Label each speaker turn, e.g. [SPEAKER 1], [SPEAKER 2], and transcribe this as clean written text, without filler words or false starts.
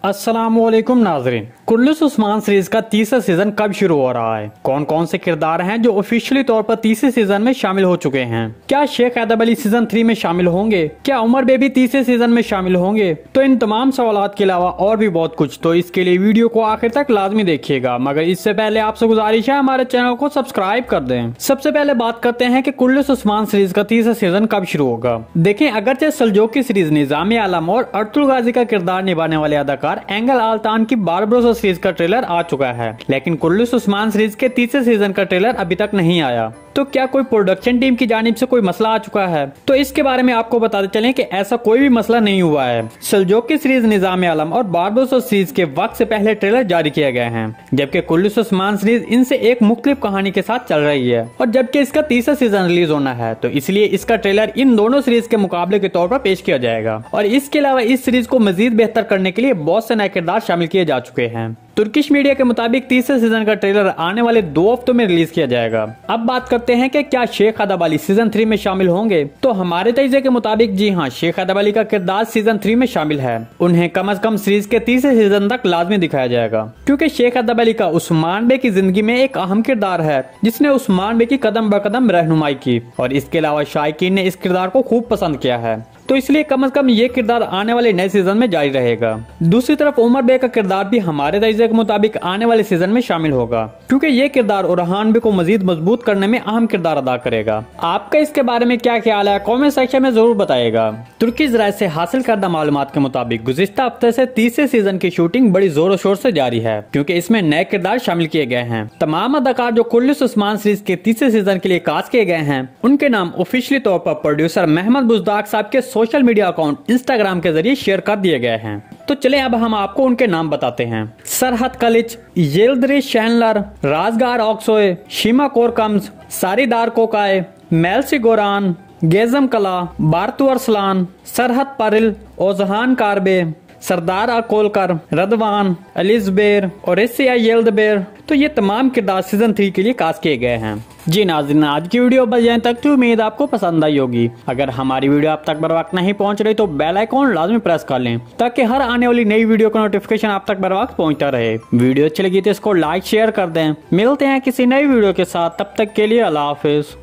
[SPEAKER 1] अस्सलामुअलैकुम नाजरीन, कुर्लिस उस्मान सीरीज का तीसरा सीजन कब शुरू हो रहा है? कौन कौन से किरदार हैं जो ऑफिशियली तौर पर तीसरे सीजन में शामिल हो चुके हैं? क्या शेख हैदर अली सीजन 3 में शामिल होंगे? क्या उमर बेबी तीसरे सीजन में शामिल होंगे? तो इन तमाम सवालात के अलावा और भी बहुत कुछ, तो इसके लिए वीडियो को आखिर तक लाजमी देखिएगा। मगर इससे पहले आपसे गुजारिश है हमारे चैनल को सब्सक्राइब कर दें। सबसे पहले बात करते हैं कि कुर्लिस उस्मान सीरीज का तीसरा सीजन कब शुरू होगा। देखें, अगरचे सल्जोक की सीरीज निजाम आलम और अर्तुल गाजी का किरदार निभाने वाले अदाकार एंगल आल्तान की बारबरोसा सीरीज का ट्रेलर आ चुका है, लेकिन कुर्लिस उस्मान सीरीज के तीसरे सीजन का ट्रेलर अभी तक नहीं आया। तो क्या कोई प्रोडक्शन टीम की जानिब से कोई मसला आ चुका है? तो इसके बारे में आपको बताते चलें कि ऐसा कोई भी मसला नहीं हुआ है। सल्जोक की सीरीज निजाम आलम और बारबरोसा सीरीज के वक्त से पहले ट्रेलर जारी किए गए हैं, जबकि कुर्लिस उस्मान सीरीज इनसे एक मुख्तलिफ कहानी के साथ चल रही है और जबकि इसका तीसरा सीजन रिलीज होना है, तो इसलिए इसका ट्रेलर इन दोनों सीरीज के मुकाबले के तौर पर पेश किया जाएगा। और इसके अलावा इस सीरीज को मजीद बेहतर करने के लिए बहुत से नए किरदार शामिल किए जा चुके हैं। तुर्किश मीडिया के मुताबिक तीसरे सीजन का ट्रेलर आने वाले 2 हफ्तों में रिलीज किया जाएगा। अब बात करते हैं कि क्या शेख हैदर अली सीजन 3 में शामिल होंगे। तो हमारे तजज़िये के मुताबिक जी हाँ, शेख हैदर अली का किरदार सीजन 3 में शामिल है। उन्हें कम से कम सीरीज के तीसरे सीजन तक लाजमी दिखाया जाएगा, क्योंकि शेख हैदर अली का उस्मान बे की जिंदगी में एक अहम किरदार है, जिसने उस्मान बे की कदम ब कदम रहनुमाई की और इसके अलावा शायकीन ने इस किरदार को खूब पसंद किया है। तो इसलिए कम से कम ये किरदार आने वाले नए सीजन में जारी रहेगा। दूसरी तरफ उमर बे का किरदार भी हमारे तजज़िये के मुताबिक आने वाले सीजन में शामिल होगा, क्योंकि ये किरदार उरहान बे को मजीद मजबूत करने में अहम किरदार अदा करेगा। आपका इसके बारे में क्या ख्याल है, कमेंट सेक्शन में जरूर बताइएगा। तुर्की ज़राए से हासिल करदा मालूमात के मुताबिक गुज़िश्ता हफ्ते से तीसरे सीजन की शूटिंग बड़ी जोरों शोर से जारी है, क्योंकि इसमें नए किरदार शामिल किए गए हैं। तमाम अदाकार जो कुर्लिस उस्मान सीरीज के तीसरे सीजन के लिए कास्ट किए गए हैं, उनके नाम ऑफिशियली तौर पर प्रोड्यूसर महमद बुज़दाक साहब के सोशल मीडिया अकाउंट इंस्टाग्राम के जरिए शेयर कर दिए गए हैं। तो चलें अब हम आपको उनके नाम बताते हैं। सरहद कलिच, येल्द्रिश शहनलर, राजगार ऑक्सोए, शीमा कोरकम्स, सारीदार कोकाए, मेल्सी गोरान, गेजम कला, बारतू अरसलान, सरहद परिल, ओजहान कारबे, सरदार अकोलकर, रदवान, अलिजबेर और एसिया येल्दबेर। तो ये तमाम किरदार सीजन 3 के लिए कास्ट किए गए हैं। जी नाज़रीन, आज की वीडियो बस यहीं तक थी। उम्मीद आपको पसंद आई होगी। अगर हमारी वीडियो आप तक बर वक्त नहीं पहुंच रही तो बेल आइकॉन लाजमी प्रेस कर लें, ताकि हर आने वाली नई वीडियो का नोटिफिकेशन आप तक बर वक्त पहुंचता रहे। वीडियो अच्छी लगी तो इसको लाइक शेयर कर दें। मिलते हैं किसी नई वीडियो के साथ, तब तक के लिए अल्लाह हाफिज।